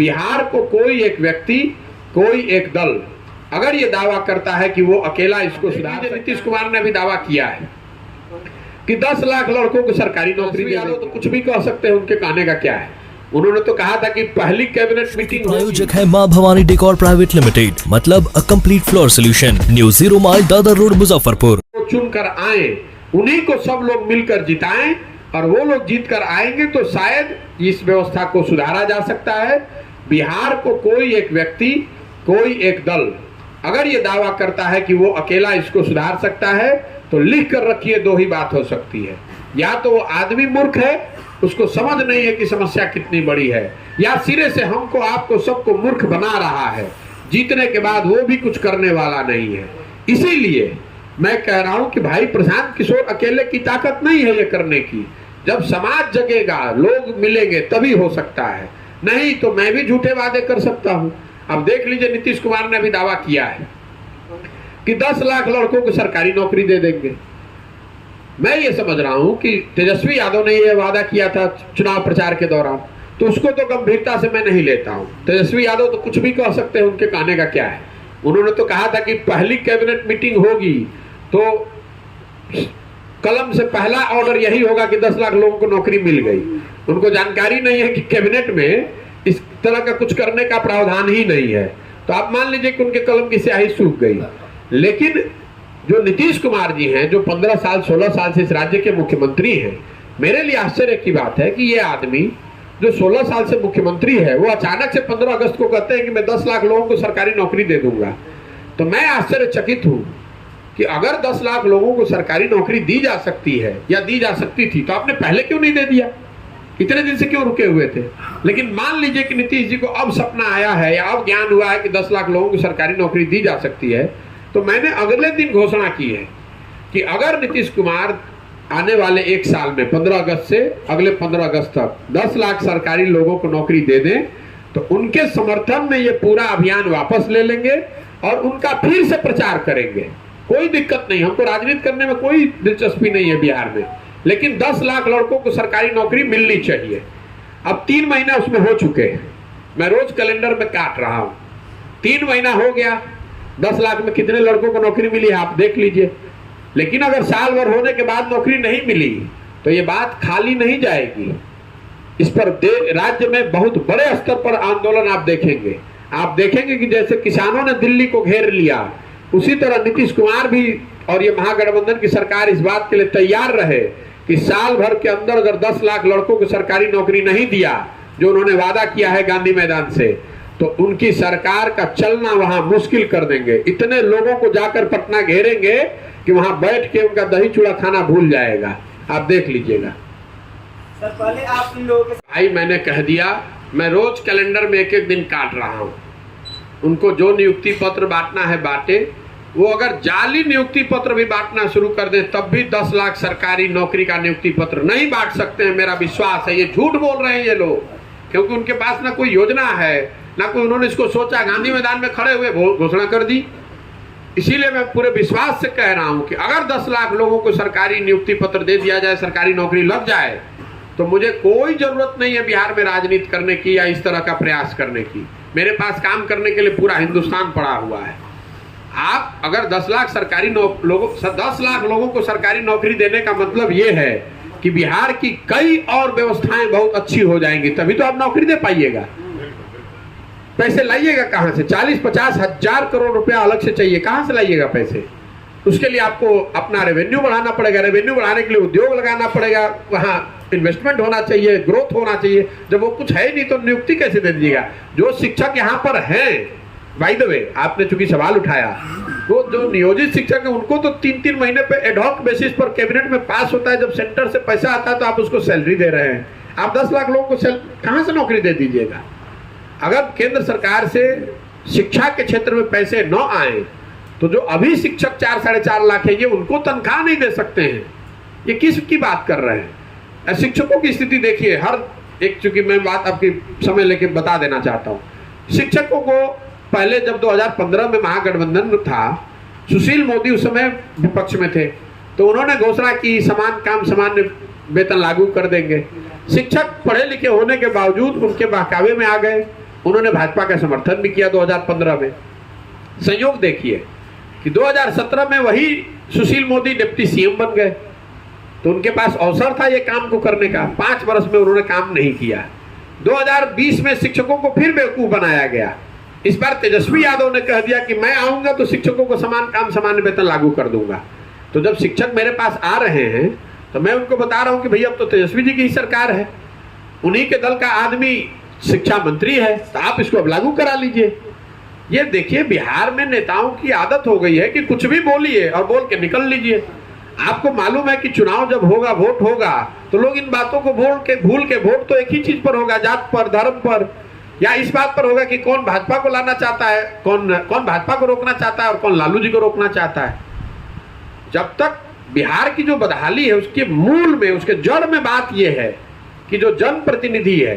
बिहार को कोई एक व्यक्ति, कोई एक दल अगर ये दावा करता है कि वो अकेला इसको सुधार, नीतीश कुमार ने भी दावा किया है कि 10 लाख लड़कों को सरकारी नौकरी दे दो, तो कुछ भी कह सकते हैं, उनके कहने का क्या है। उन्होंने तो कहा था कि पहली कैबिनेट मीटिंग। आयोजक है मां भवानी डेकोर प्राइवेट लिमिटेड, मतलब a complete floor solution, new 0 mile Dadar road Muzaffarpur. चुनकर आए, उन्हीं को सब लोग मिलकर जिताएं, और वो लोग जीत कर आएंगे तो शायद इस व्यवस्था को सुधारा जा सकता है। बिहार को कोई एक व्यक्ति, कोई एक दल अगर ये दावा करता है कि वो अकेला इसको सुधार सकता है, तो लिख कर रखिए, दो ही बात हो सकती है। या तो वो आदमी मूर्ख है, उसको समझ नहीं है कि समस्या कितनी बड़ी है, या सिरे से हमको आपको सबको मूर्ख बना रहा है, जीतने के बाद वो भी कुछ करने वाला नहीं है। इसीलिए मैं कह रहा हूं कि भाई प्रशांत किशोर अकेले की ताकत नहीं है ये करने की। जब समाज जगेगा, लोग मिलेंगे, तभी हो सकता है, नहीं तो मैं भी झूठे वादे कर सकता हूं। अब देख लीजिए, नीतीश कुमार ने भी दावा किया है कि 10 लाख लड़कों को सरकारी नौकरी दे देंगे। मैं ये समझ रहा हूं कि तेजस्वी यादव ने यह वादा किया था चुनाव प्रचार के दौरान, तो उसको तो गंभीरता से मैं नहीं लेता हूं। तेजस्वी यादव तो कुछ भी कह सकते हैं, उनके कहने का क्या है। उन्होंने तो कहा था कि पहली कैबिनेट मीटिंग होगी तो कलम से पहला ऑर्डर यही होगा कि 10 लाख लोगों को नौकरी मिल गई। उनको जानकारी नहीं है कि कैबिनेट में इस तरह का कुछ करने का प्रावधान ही नहीं है, तो आप मान लीजिए कि उनके कलम की स्याही सूख गई। लेकिन जो नीतीश कुमार जी हैं, जो 15 साल 16 साल से इस राज्य के मुख्यमंत्री हैं, मेरे लिए आश्चर्य की बात है कि ये आदमी जो 16 साल से मुख्यमंत्री है, वो अचानक से 15 अगस्त को कहते हैं कि मैं 10 लाख लोगों को सरकारी नौकरी दे दूंगा। तो मैं आश्चर्यचकित हूं कि अगर 10 लाख लोगों को सरकारी नौकरी दी जा सकती है या दी जा सकती थी, तो आपने पहले क्यों नहीं दे दिया? इतने दिन से क्यों रुके हुए थे? लेकिन मान लीजिए कि नीतीश जी को अब सपना आया है या अब ज्ञान हुआ है कि 10 लाख लोगों को सरकारी नौकरी दी जा सकती है, तो मैंने अगले दिन घोषणा की है कि अगर नीतीश कुमार आने वाले 1 साल में 15 अगस्त से अगले 15 अगस्त तक 10 लाख सरकारी लोगों को नौकरी दे दें, तो उनके समर्थन में ये पूरा अभियान वापस ले लेंगे और उनका फिर से प्रचार करेंगे। कोई दिक्कत नहीं, हमको राजनीति करने में कोई दिलचस्पी नहीं है बिहार में, लेकिन 10 लाख लड़कों को सरकारी नौकरी मिलनी चाहिए। अब 3 महीना उसमें हो चुके हैं, मैं रोज कैलेंडर में काट रहा हूं, 3 महीना हो गया, 10 लाख में कितने लड़कों को नौकरी मिली है आप देख लीजिए। लेकिन अगर साल भर होने के बाद नौकरी नहीं मिली, तो ये बात खाली नहीं जाएगी। इस पर राज्य में बहुत बड़े स्तर पर आंदोलन आप देखेंगे। आप देखेंगे कि जैसे किसानों ने दिल्ली को घेर लिया, उसी तरह नीतीश कुमार भी और ये महागठबंधन की सरकार इस बात के लिए तैयार रहे कि साल भर के अंदर अगर 10 लाख लड़कों को सरकारी नौकरी नहीं दिया, जो उन्होंने वादा किया है गांधी मैदान से, तो उनकी सरकार का चलना वहां मुश्किल कर देंगे। इतने लोगों को जाकर पटना घेरेंगे कि वहां बैठ के उनका दही चूड़ा खाना भूल जाएगा। आप देख लीजिएगा। सर पहले आप इन लोगों के भाई मैंने कह दिया, मैं रोज कैलेंडर में एक एक दिन काट रहा हूं। उनको जो नियुक्ति पत्र बांटना है बांटे। वो अगर जाली नियुक्ति पत्र भी बांटना शुरू कर दें, तब भी 10 लाख सरकारी नौकरी का नियुक्ति पत्र नहीं बांट सकते हैं। मेरा विश्वास है, ये झूठ बोल रहे हैं ये लोग, क्योंकि उनके पास ना कोई योजना है, ना कोई उन्होंने इसको सोचा। गांधी मैदान में खड़े हुए घोषणा कर दी। इसीलिए मैं पूरे विश्वास से कह रहा हूं कि अगर 10 लाख लोगों को सरकारी नियुक्ति पत्र दे दिया जाए, सरकारी नौकरी लग जाए, तो मुझे कोई जरूरत नहीं है बिहार में राजनीति करने की या इस तरह का प्रयास करने की। मेरे पास काम करने के लिए पूरा हिंदुस्तान पड़ा हुआ है। आप अगर 10 लाख लोगों को सरकारी नौकरी देने का मतलब ये है कि बिहार की कई और व्यवस्थाएं बहुत अच्छी हो जाएंगी, तभी तो आप नौकरी दे पाइएगा। पैसे लाइएगा कहां से? 40-50 हजार करोड़ रुपया अलग से चाहिए, कहां से लाइएगा पैसे? उसके लिए आपको अपना रेवेन्यू बढ़ाना पड़ेगा। रेवेन्यू बढ़ाने के लिए उद्योग लगाना पड़ेगा, वहां इन्वेस्टमेंट होना चाहिए, ग्रोथ होना चाहिए। जब वो कुछ है ही नहीं, तो नियुक्ति कैसे दे दीजिएगा? जो शिक्षक यहाँ पर हैं, बाय द वे आपने चूंकि सवाल उठाया, वो जो नियोजित शिक्षक है उनको तो 3-3 महीने पे एडहॉक बेसिस पर कैबिनेट में पास होता है। जब सेंटर से पैसा आता है तो आप उसको सैलरी दे रहे हैं। आप 10 लाख लोगों को कहां से नौकरी दे दीजिएगा? अगर केंद्र सरकार से शिक्षा के क्षेत्र में पैसे न आए, तो जो अभी शिक्षक 4-4.5 लाख है, ये उनको तनख्वाह नहीं दे सकते हैं। ये किसकी बात कर रहे हैं? शिक्षकों की स्थिति देखिए। हर एक, चूंकि मैं बात आपकी समय लेके बता देना चाहता हूँ, शिक्षकों को पहले जब 2015 में महागठबंधन था, सुशील मोदी उस समय विपक्ष में थे, तो उन्होंने घोषणा की समान काम समान वेतन लागू कर देंगे। शिक्षक पढ़े लिखे होने के बावजूद उनके बहकावे में आ गए उन्होंने भाजपा का समर्थन भी किया 2015 में। संयोग देखिए कि 2017 में वही सुशील मोदी डिप्टी सीएम बन गए, तो उनके पास अवसर था ये काम को करने का, 5 वर्ष में उन्होंने काम नहीं किया। 2020 में शिक्षकों को फिर बेवकूफ बनाया गया। इस बार तेजस्वी यादव ने कह दिया कि मैं आऊंगा तो शिक्षकों को समान काम समान वेतन लागू कर दूंगा। तो जब शिक्षक मेरे पास आ रहे हैं तो मैं उनको बता रहा हूं कि भैया अब तो तेजस्वी जी की ही सरकार है, उन्हीं के दल का आदमी शिक्षा मंत्री है, तो आप इसको अब लागू करा लीजिए। ये देखिए बिहार में नेताओं की आदत हो गई है कि कुछ भी बोलिए और बोल के निकल लीजिए। आपको मालूम है कि चुनाव जब होगा, वोट होगा, तो लोग इन बातों को भूल के वोट तो एक ही चीज पर होगा, जात पर, धर्म पर, या इस बात पर होगा कि कौन भाजपा को लाना चाहता है, कौन भाजपा को रोकना चाहता है और कौन लालू जी को रोकना चाहता है। जब तक बिहार की जो बदहाली है उसके मूल में, उसके जड़ में बात यह है कि जो जनप्रतिनिधि है